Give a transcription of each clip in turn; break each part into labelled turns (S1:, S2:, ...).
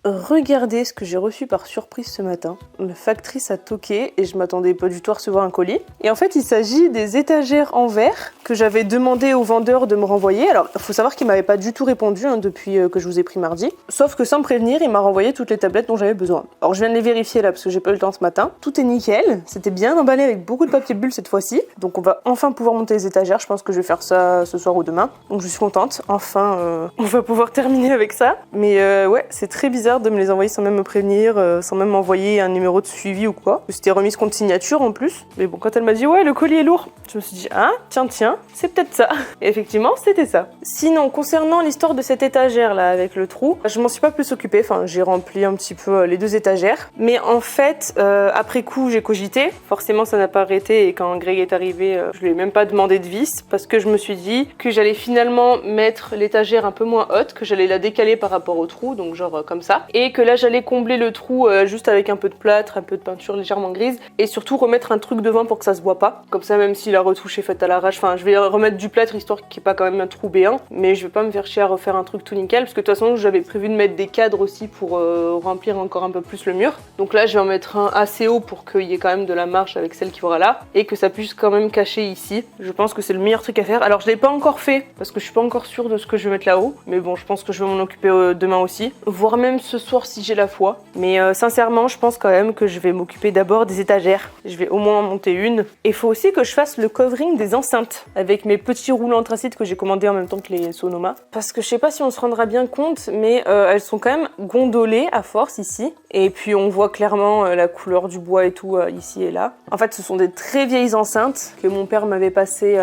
S1: Regardez ce que j'ai reçu par surprise ce matin. La factrice a toqué et je m'attendais pas du tout à recevoir un colis. Et en fait, il s'agit des étagères en verre que j'avais demandé au vendeur de me renvoyer. Alors, il faut savoir qu'il m'avait pas du tout répondu depuis que je vous ai pris mardi. Sauf que sans me prévenir, il m'a renvoyé toutes les tablettes dont j'avais besoin. Alors, je viens de les vérifier là parce que j'ai pas eu le temps ce matin. Tout est nickel. C'était bien emballé avec beaucoup de papier bulle cette fois-ci. Donc, on va enfin pouvoir monter les étagères. Je pense que je vais faire ça ce soir ou demain. Donc, je suis contente. Enfin, on va pouvoir terminer avec ça. Mais ouais, c'est très bizarre de me les envoyer sans même me prévenir, sans même m'envoyer un numéro de suivi ou quoi. C'était remise contre signature en plus. Mais bon, quand elle m'a dit ouais, le colis est lourd, je me suis dit ah, tiens, c'est peut-être ça. Et effectivement, c'était ça. Sinon, concernant l'histoire de cette étagère là avec le trou, je m'en suis pas plus occupée. Enfin, j'ai rempli un petit peu les deux étagères. Mais en fait, après coup, j'ai cogité. Forcément, ça n'a pas arrêté et quand Greg est arrivé, je lui ai même pas demandé de vis parce que je me suis dit que j'allais finalement mettre l'étagère un peu moins haute, que j'allais la décaler par rapport au trou, donc genre comme ça, et que là j'allais combler le trou juste avec un peu de plâtre, un peu de peinture légèrement grise, et surtout remettre un truc devant pour que ça se voit pas. Comme ça, même si la retouche est faite à l'arrache, enfin je vais remettre du plâtre histoire qu'il n'y ait pas quand même un trou béant, mais je vais pas me faire chier à refaire un truc tout nickel, parce que de toute façon j'avais prévu de mettre des cadres aussi pour remplir encore un peu plus le mur. Donc là je vais en mettre un assez haut pour qu'il y ait quand même de la marge avec celle qui aura là, et que ça puisse quand même cacher ici. Je pense que c'est le meilleur truc à faire. Alors je l'ai pas encore fait, parce que je suis pas encore sûre de ce que je vais mettre là-haut, mais bon, je pense que je vais m'en occuper demain aussi, voire même ce soir si j'ai la foi. Mais sincèrement, je pense quand même que je vais m'occuper d'abord des étagères. Je vais au moins en monter une. Et il faut aussi que je fasse le covering des enceintes avec mes petits roulants anthracite que j'ai commandés en même temps que les Sonoma. Parce que je sais pas si on se rendra bien compte, mais elles sont quand même gondolées à force ici. Et puis on voit clairement la couleur du bois et tout ici et là. En fait, ce sont des très vieilles enceintes que mon père m'avait passées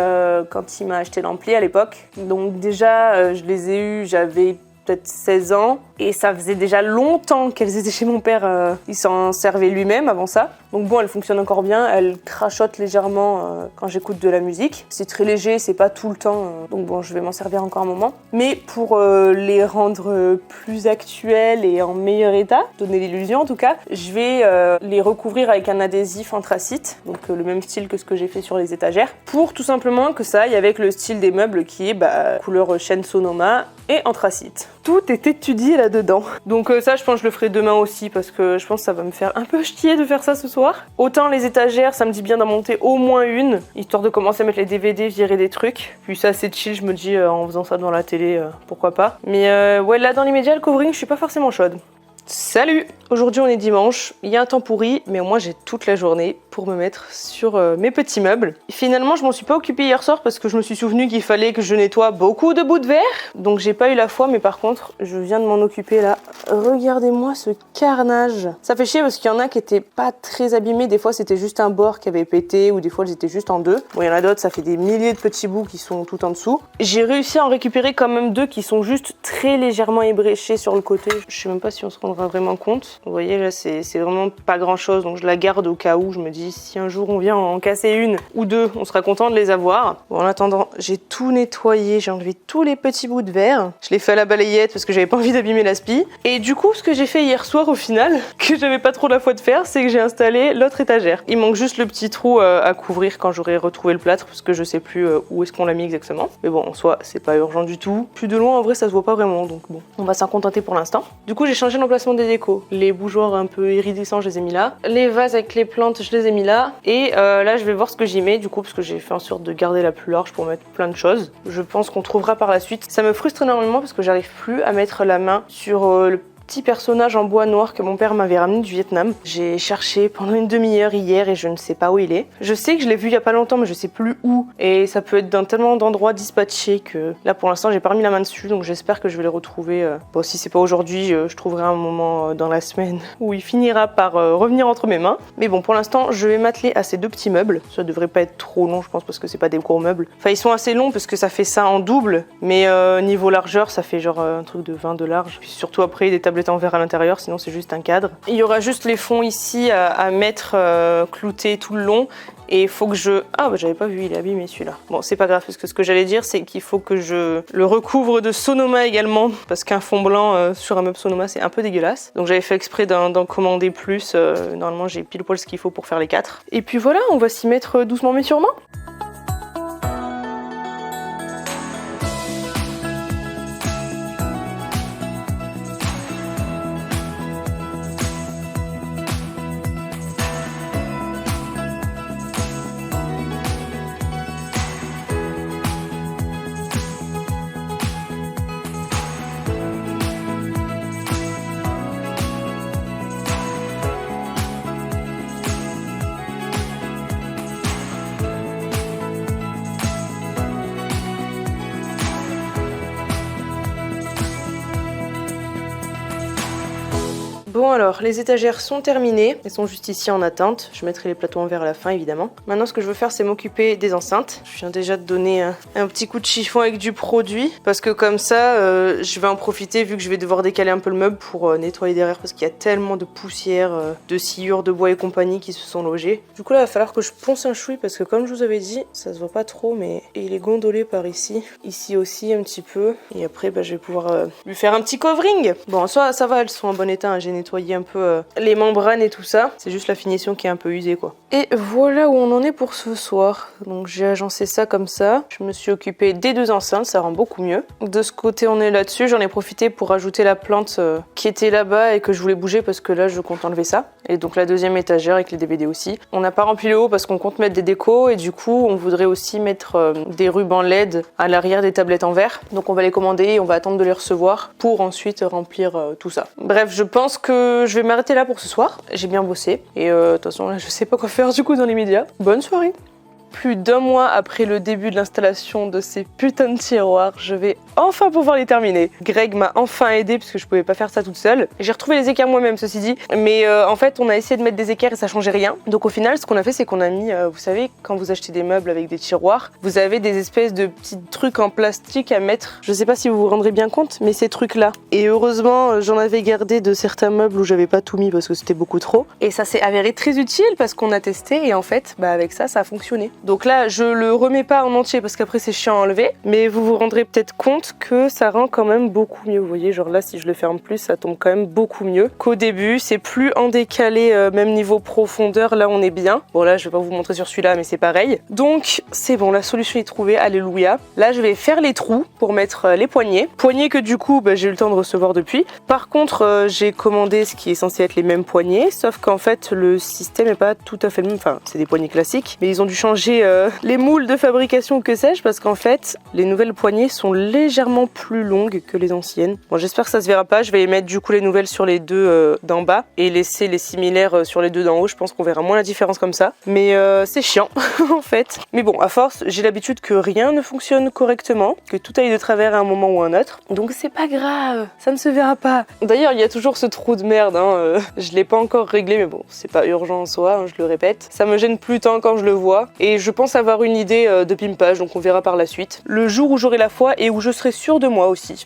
S1: quand il m'a acheté l'ampli à l'époque. Donc déjà, je les ai eues, j'avais peut-être 16 ans, et ça faisait déjà longtemps qu'elles étaient chez mon père, il s'en servait lui-même avant ça. Donc bon, elles fonctionnent encore bien, elles crachotent légèrement quand j'écoute de la musique. C'est très léger, c'est pas tout le temps, donc bon, je vais m'en servir encore un moment. Mais pour les rendre plus actuelles et en meilleur état, donner l'illusion en tout cas, je vais les recouvrir avec un adhésif anthracite, donc le même style que ce que j'ai fait sur les étagères, pour tout simplement que ça aille avec le style des meubles qui est couleur chêne Sonoma et anthracite. Tout est étudié là-dedans. Donc ça, je pense que je le ferai demain aussi parce que je pense que ça va me faire un peu chier de faire ça ce soir. Autant les étagères, ça me dit bien d'en monter au moins une, histoire de commencer à mettre les DVD, virer des trucs. Puis ça, c'est chill, je me dis en faisant ça devant la télé, pourquoi pas. Mais ouais, là dans l'immédiat, le covering, je suis pas forcément chaude. Salut! Aujourd'hui on est dimanche, il y a un temps pourri, mais au moins j'ai toute la journée pour me mettre sur mes petits meubles. Finalement je m'en suis pas occupée hier soir parce que je me suis souvenu qu'il fallait que je nettoie beaucoup de bouts de verre, donc j'ai pas eu la foi, mais par contre je viens de m'en occuper là. Regardez-moi ce carnage! Ça fait chier parce qu'il y en a qui étaient pas très abîmés, des fois c'était juste un bord qui avait pété ou des fois ils étaient juste en deux. Bon, il y en a d'autres, ça fait des milliers de petits bouts qui sont tout en dessous. J'ai réussi à en récupérer quand même deux qui sont juste très légèrement ébréchés sur le côté. Je sais même pas si on se rendra vraiment compte. Vous voyez là, c'est vraiment pas grand chose, donc je la garde au cas où. Je me dis si un jour on vient en casser une ou deux, on sera content de les avoir. Bon, en attendant, j'ai tout nettoyé, j'ai enlevé tous les petits bouts de verre. Je l'ai fait à la balayette parce que j'avais pas envie d'abîmer la spie. Et du coup, ce que j'ai fait hier soir au final, que j'avais pas trop la foi de faire, c'est que j'ai installé l'autre étagère. Il manque juste le petit trou à couvrir quand j'aurai retrouvé le plâtre parce que je sais plus où est-ce qu'on l'a mis exactement. Mais bon, en soi, c'est pas urgent du tout. Plus de loin, en vrai, ça se voit pas vraiment, donc bon, on va s'en contenter pour l'instant. Du coup, j'ai changé l'emplacement des décos. Les bougeoirs un peu iridescents, je les ai mis là. Les vases avec les plantes, je les ai mis là. Et là, je vais voir ce que j'y mets du coup, parce que j'ai fait en sorte de garder la plus large pour mettre plein de choses. Je pense qu'on trouvera par la suite. Ça me frustre énormément parce que j'arrive plus à mettre la main sur le petit personnage en bois noir que mon père m'avait ramené du Vietnam. J'ai cherché pendant une demi-heure hier et je ne sais pas où il est. Je sais que je l'ai vu il y a pas longtemps, mais je sais plus où. Et ça peut être dans tellement d'endroits dispatchés que là pour l'instant j'ai pas remis la main dessus, donc j'espère que je vais les retrouver. Bon, si c'est pas aujourd'hui, je trouverai un moment dans la semaine où il finira par revenir entre mes mains. Mais bon, pour l'instant je vais m'atteler à ces deux petits meubles. Ça devrait pas être trop long, je pense, parce que c'est pas des gros meubles. Enfin, ils sont assez longs parce que ça fait ça en double, mais niveau largeur, ça fait genre un truc de 20 de large. Puis surtout après des tablettes en verre à l'intérieur, sinon c'est juste un cadre. Il y aura juste les fonds ici à mettre cloutés tout le long. Et il faut que je... Ah bah j'avais pas vu, il est abîmé celui-là. Bon, c'est pas grave, parce que ce que j'allais dire, c'est qu'il faut que je le recouvre de Sonoma également, parce qu'un fond blanc sur un meuble Sonoma, c'est un peu dégueulasse. Donc j'avais fait exprès d'en commander plus. Normalement, j'ai pile poil ce qu'il faut pour faire les 4. Et puis voilà, on va s'y mettre doucement mais sûrement. Bon alors, les étagères sont terminées, elles sont juste ici en attente. Je mettrai les plateaux en verre à la fin évidemment. Maintenant ce que je veux faire c'est m'occuper des enceintes. Je viens déjà de donner un petit coup de chiffon avec du produit parce que comme ça je vais en profiter vu que je vais devoir décaler un peu le meuble pour nettoyer derrière parce qu'il y a tellement de poussière, de sciures, de bois et compagnie qui se sont logées. Du coup là il va falloir que je ponce un chouï parce que comme je vous avais dit, ça se voit pas trop mais il est gondolé par ici. Ici aussi un petit peu et après je vais pouvoir lui faire un petit covering. Bon soit ça va, elles sont en bon état, hein. J'ai nettoyé un peu les membranes et tout ça. C'est juste la finition qui est un peu usée quoi. Et voilà où on en est pour ce soir. Donc j'ai agencé ça comme ça. Je me suis occupée des 2 enceintes, ça rend beaucoup mieux. De ce côté on est là-dessus. J'en ai profité pour rajouter la plante qui était là-bas et que je voulais bouger parce que là je compte enlever ça. Et donc la deuxième étagère avec les DVD aussi. On n'a pas rempli le haut parce qu'on compte mettre des décos et du coup on voudrait aussi mettre des rubans LED à l'arrière des tablettes en verre. Donc on va les commander et on va attendre de les recevoir pour ensuite remplir tout ça. Bref, je pense que je vais m'arrêter là pour ce soir. J'ai bien bossé et de toute façon là je sais pas quoi faire du coup dans les médias. Bonne soirée. Plus d'1 mois après le début de l'installation de ces putains de tiroirs, je vais enfin pouvoir les terminer. Greg m'a enfin aidé parce que je pouvais pas faire ça toute seule. J'ai retrouvé les équerres moi-même ceci dit, mais en fait on a essayé de mettre des équerres et ça changeait rien. Donc au final ce qu'on a fait c'est qu'on a mis, vous savez quand vous achetez des meubles avec des tiroirs, vous avez des espèces de petits trucs en plastique à mettre. Je sais pas si vous vous rendrez bien compte, mais ces trucs là. Et heureusement j'en avais gardé de certains meubles où j'avais pas tout mis parce que c'était beaucoup trop. Et ça s'est avéré très utile parce qu'on a testé et en fait avec ça a fonctionné. Donc là, je le remets pas en entier parce qu'après c'est chiant à enlever, mais vous vous rendrez peut-être compte que ça rend quand même beaucoup mieux. Vous voyez, genre là, si je le ferme plus, ça tombe quand même beaucoup mieux qu'au début. C'est plus en décalé, même niveau profondeur, là on est bien. Bon là, je vais pas vous montrer sur celui-là, mais c'est pareil. Donc c'est bon, la solution est trouvée, alléluia. Là, je vais faire les trous pour mettre les poignées. Poignées que du coup, j'ai eu le temps de recevoir depuis. Par contre, j'ai commandé ce qui est censé être les mêmes poignées, sauf qu'en fait, le système est pas tout à fait le même. Enfin, c'est des poignées classiques, mais ils ont dû changer les moules de fabrication, que sais-je, parce qu'en fait les nouvelles poignées sont légèrement plus longues que les anciennes. Bon, j'espère que ça se verra pas, je vais mettre du coup les nouvelles sur les 2 d'en bas et laisser les similaires sur les 2 d'en haut. Je pense qu'on verra moins la différence comme ça, mais c'est chiant en fait. Mais bon, à force j'ai l'habitude que rien ne fonctionne correctement, que tout aille de travers à un moment ou à un autre, donc c'est pas grave, ça ne se verra pas. D'ailleurs il y a toujours ce trou de merde, je l'ai pas encore réglé, mais bon c'est pas urgent en soi, je le répète. Ça me gêne plus tant quand je le vois et je pense avoir une idée de pimpage, donc on verra par la suite. Le jour où j'aurai la foi et où je serai sûre de moi aussi.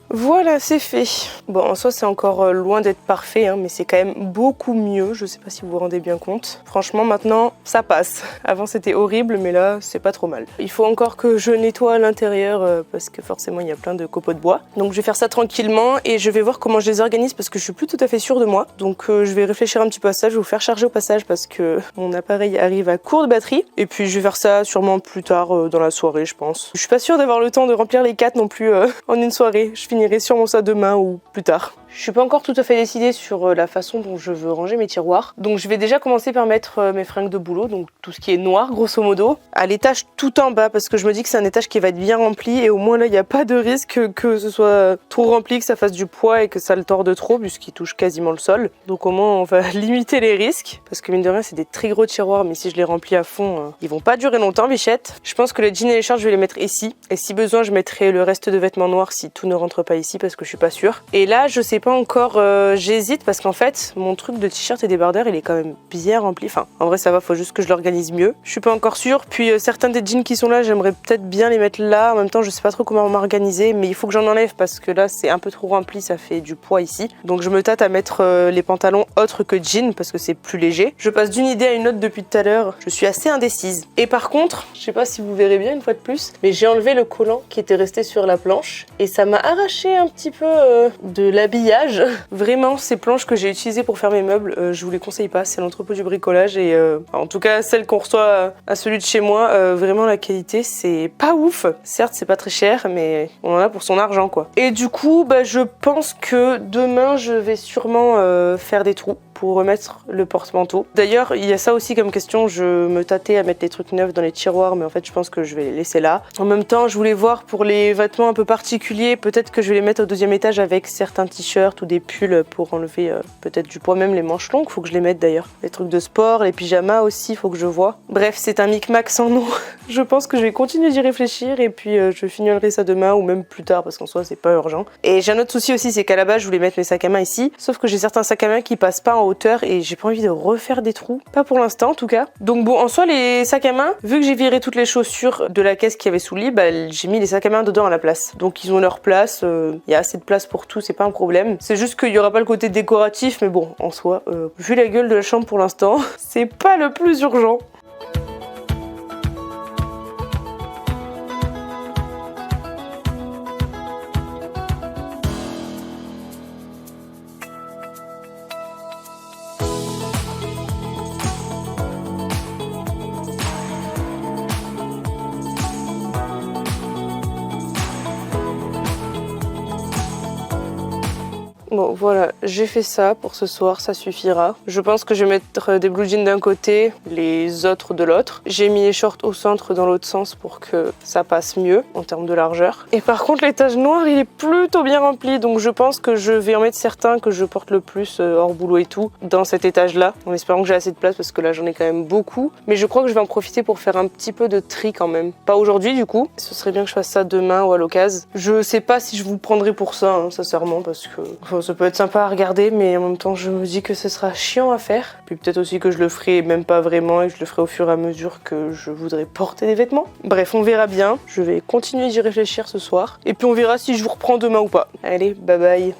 S1: Voilà, c'est fait. Bon, en soi, c'est encore loin d'être parfait, mais c'est quand même beaucoup mieux. Je sais pas si vous vous rendez bien compte. Franchement, maintenant, ça passe. Avant, c'était horrible, mais là, c'est pas trop mal. Il faut encore que je nettoie à l'intérieur parce que forcément, il y a plein de copeaux de bois. Donc, je vais faire ça tranquillement et je vais voir comment je les organise parce que je suis plus tout à fait sûre de moi. Donc, je vais réfléchir un petit peu à ça. Je vais vous faire charger au passage parce que mon appareil arrive à court de batterie. Et puis, je vais faire ça sûrement plus tard dans la soirée, je pense. Je suis pas sûre d'avoir le temps de remplir les 4 non plus en une soirée. Je finirai sûrement ça demain ou plus tard. Je suis pas encore tout à fait décidée sur la façon dont je veux ranger mes tiroirs. Donc je vais déjà commencer par mettre mes fringues de boulot, donc tout ce qui est noir grosso modo, à l'étage tout en bas parce que je me dis que c'est un étage qui va être bien rempli et au moins là il n'y a pas de risque que ce soit trop rempli, que ça fasse du poids et que ça le torde trop puisqu'il touche quasiment le sol. Donc au moins on va limiter les risques parce que mine de rien c'est des très gros tiroirs mais si je les remplis à fond ils vont pas durer longtemps bichette. Je pense que les jeans et les shorts je vais les mettre ici et si besoin je mettrai le reste de vêtements noirs si tout ne rentre pas ici parce que je suis pas sûre. Et là je sais pas encore, j'hésite parce qu'en fait mon truc de t-shirt et débardeur il est quand même bien rempli, enfin en vrai ça va, faut juste que je l'organise mieux. Je suis pas encore sûre, puis certains des jeans qui sont là j'aimerais peut-être bien les mettre là, en même temps je sais pas trop comment m'organiser mais il faut que j'en enlève parce que là c'est un peu trop rempli, ça fait du poids ici. Donc je me tâte à mettre les pantalons autres que jeans parce que c'est plus léger. Je passe d'une idée à une autre depuis tout à l'heure, je suis assez indécise. Et par contre, je sais pas si vous verrez bien une fois de plus, mais j'ai enlevé le collant qui était resté sur la planche et ça m'a arraché un petit peu de l'habillage. Vraiment, ces planches que j'ai utilisées pour faire mes meubles, je vous les conseille pas, c'est l'entrepôt du bricolage et en tout cas celle qu'on reçoit à celui de chez moi, vraiment la qualité c'est pas ouf. Certes c'est pas très cher mais on en a pour son argent quoi. Et du coup je pense que demain je vais sûrement faire des trous pour remettre le porte-manteau. D'ailleurs, il y a ça aussi comme question, je me tâtais à mettre les trucs neufs dans les tiroirs, mais en fait je pense que je vais les laisser là. En même temps, je voulais voir pour les vêtements un peu particuliers, peut-être que je vais les mettre au deuxième étage avec certains t-shirts ou des pulls pour enlever peut-être du poids, même les manches longues, faut que je les mette d'ailleurs. Les trucs de sport, les pyjamas aussi, faut que je vois. Bref, c'est un micmac sans nom. Je pense que je vais continuer d'y réfléchir et puis je finirai ça demain ou même plus tard parce qu'en soi c'est pas urgent. Et j'ai un autre souci aussi, c'est qu'à la base je voulais mettre mes sacs à main ici, sauf que j'ai certains sacs à main qui passent pas en hauteur et j'ai pas envie de refaire des trous, pas pour l'instant en tout cas. Donc bon, en soi les sacs à main, vu que j'ai viré toutes les chaussures de la caisse qu'il y avait sous le lit, bah, j'ai mis les sacs à main dedans à la place. Donc ils ont leur place, il y a assez de place pour tout, c'est pas un problème. C'est juste qu'il y aura pas le côté décoratif, mais bon, en soi, vu la gueule de la chambre pour l'instant, c'est pas le plus urgent. Bon voilà, j'ai fait ça pour ce soir, ça suffira. Je pense que je vais mettre des blue jeans d'un côté, les autres de l'autre. J'ai mis les shorts au centre dans l'autre sens pour que ça passe mieux en termes de largeur. Et par contre l'étage noir il est plutôt bien rempli, donc je pense que je vais en mettre certains que je porte le plus hors boulot et tout dans cet étage là, en espérant que j'ai assez de place parce que là j'en ai quand même beaucoup. Mais je crois que je vais en profiter pour faire un petit peu de tri quand même. Pas aujourd'hui du coup, ce serait bien que je fasse ça demain ou à l'occasion. Je sais pas si je vous prendrai pour ça, hein, sincèrement, parce que ça peut être sympa à regarder, mais en même temps je me dis que ce sera chiant à faire. Puis peut-être aussi que je le ferai même pas vraiment et que je le ferai au fur et à mesure que je voudrais porter des vêtements. Bref, on verra bien. Je vais continuer d'y réfléchir ce soir. Et puis on verra si je vous reprends demain ou pas. Allez, bye bye.